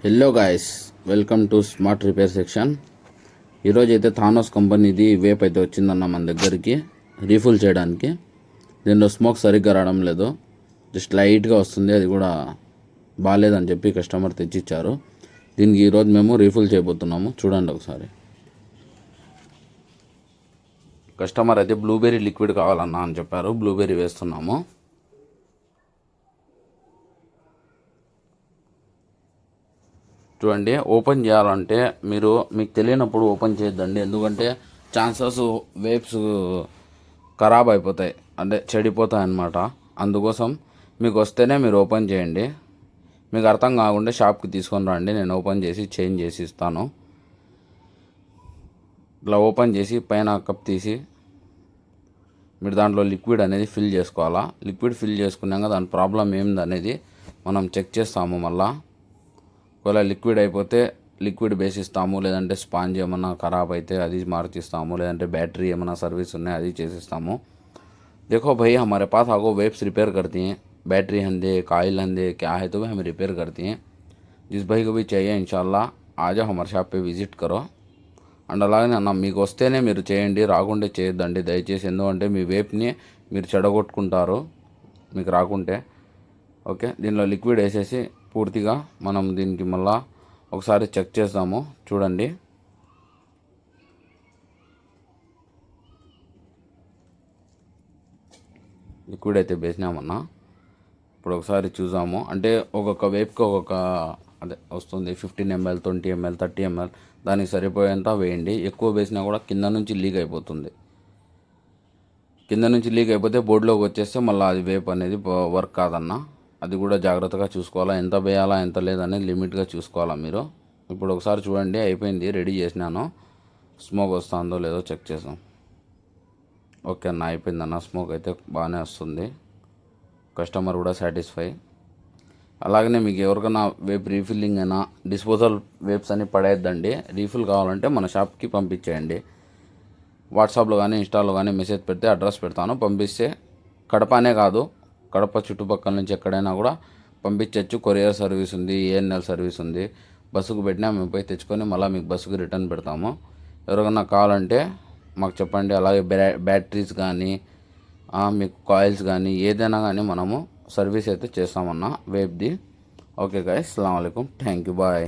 Hello guys, welcome to smart repair section. ఈరోజు అయితే Thanos కంపెనీది వేప్ అయితే వచ్చిందన్న మన దగ్గరికి రీఫుల్ చేయడానికి. దీనిలో స్మోక్ సరిగ్గా రావడం లేదు, జస్ట్ లైట్గా వస్తుంది. అది కూడా బాగాలేదని చెప్పి కస్టమర్ తెచ్చిచ్చారు. దీనికి ఈరోజు మేము రీఫుల్ చేయబోతున్నాము. చూడండి ఒకసారి. కస్టమర్ అయితే బ్లూబెర్రీ లిక్విడ్ కావాలన్నా అని చెప్పారు. బ్లూబెర్రీ వేస్తున్నాము. చూడండి, ఓపెన్ చేయాలంటే మీకు తెలియనప్పుడు ఓపెన్ చేయొద్దండి. ఎందుకంటే ఛాన్సెస్ వేప్స్ ఖరాబ్ అయిపోతాయి, అంటే చెడిపోతాయి అన్నమాట. అందుకోసం మీకు వస్తేనే మీరు ఓపెన్ చేయండి. మీకు అర్థం కాకుండా షాప్కి తీసుకొని రండి, నేను ఓపెన్ చేసి చేంజ్ చేసి ఇస్తాను. ఇట్లా ఓపెన్ చేసి పైన కప్ తీసి మీరు దాంట్లో లిక్విడ్ అనేది ఫిల్ చేసుకోవాలా. లిక్విడ్ ఫిల్ చేసుకున్నాక దాని ప్రాబ్లం ఏంది అనేది మనం చెక్ చేస్తాము. మళ్ళీ ఒకవేళ లిక్విడ్ అయిపోతే లిక్విడ్ బేస్ ఇస్తాము, లేదంటే స్పాంజ్ ఏమన్నా ఖరాబ్ అయితే అది మార్చిస్తాము, లేదంటే బ్యాటరీ ఏమైనా సర్వీస్ ఉన్నాయి అది చేసిస్తాము. देखो भाई, हमारे पास आपको वेब्स रिपेयर करती हैं, बैटरी हंदे काइल हंदे क्या है तो भी हम रिपेयर करती हैं. जिस भाई को भी चाहिए इंशाल्लाह आ जाओ, हमारे షాప్ पे విజిట్ करो. అండ్ అలాగే అన్న, మీకు వస్తేనే మీరు చేయండి, రాకుంటే చేయొద్దండి దయచేసి. ఎందుకంటే మీ వేప్ని మీరు చెడగొట్టుకుంటారు మీకు రాకుంటే. ఓకే, దీనిలో లిక్విడ్ వేసేసి పూర్తిగా మనం దీనికి మళ్ళా ఒకసారి చెక్ చేద్దాము. చూడండి, లిక్విడ్ అయితే వేసినామన్నా. ఇప్పుడు ఒకసారి చూసాము, అంటే ఒక్కొక్క వేప్కి ఒక్కొక్క అదే వస్తుంది. 15 ml, 20 ml, 30 ml దానికి సరిపోయేంత వేయండి. ఎక్కువ వేసినా కూడా కింద నుంచి లీక్ అయిపోతుంది. కింద నుంచి లీక్ అయిపోతే బోర్డులోకి వచ్చేస్తే మళ్ళీ అది వేప్ అనేది వర్క్ కాదన్నా. అది కూడా జాగ్రత్తగా చూసుకోవాలా, ఎంత వేయాలా ఎంత లేదనేది లిమిట్గా చూసుకోవాలా మీరు. ఇప్పుడు ఒకసారి చూడండి, అయిపోయింది, రెడీ చేసినాను. స్మోక్ వస్తుందో లేదో చెక్ చేసాం. ఓకే అన్న, అయిపోయిందన్న. స్మోక్ అయితే బాగానే వస్తుంది, కస్టమర్ కూడా సాటిస్ఫై. అలాగనే మీకు ఎవరికైనా వేప్ రీఫిల్లింగ్ అయినా డిస్పోజల్ వేప్స్ అని పడేద్దండి. రీఫిల్ కావాలంటే మన షాప్కి పంపించేయండి. వాట్సాప్లో కానీ ఇన్స్టాలో కానీ మెసేజ్ పెడితే అడ్రస్ పెడతాను, పంపిస్తే కడపనే కాదు, కడప చుట్టుపక్కల నుంచి ఎక్కడైనా కూడా పంపించవచ్చు. కొరియర్ సర్వీస్ ఉంది, ఏఎన్ఎల్ సర్వీస్ ఉంది. బస్సుకు పెట్టినా మేము పోయి తెచ్చుకొని మళ్ళీ మీకు బస్సుకు రిటర్న్ పెడతాము. ఎవరికైనా కావాలంటే మాకు చెప్పండి. అలాగే బ్యాటరీస్ కానీ మీకు కాయిల్స్ కానీ ఏదైనా కానీ మనము సర్వీస్ అయితే చేస్తామన్నా వేప్ది. ఓకే గాయ్స్, అస్సలాము అలైకుం, థ్యాంక్ యూ, బాయ్.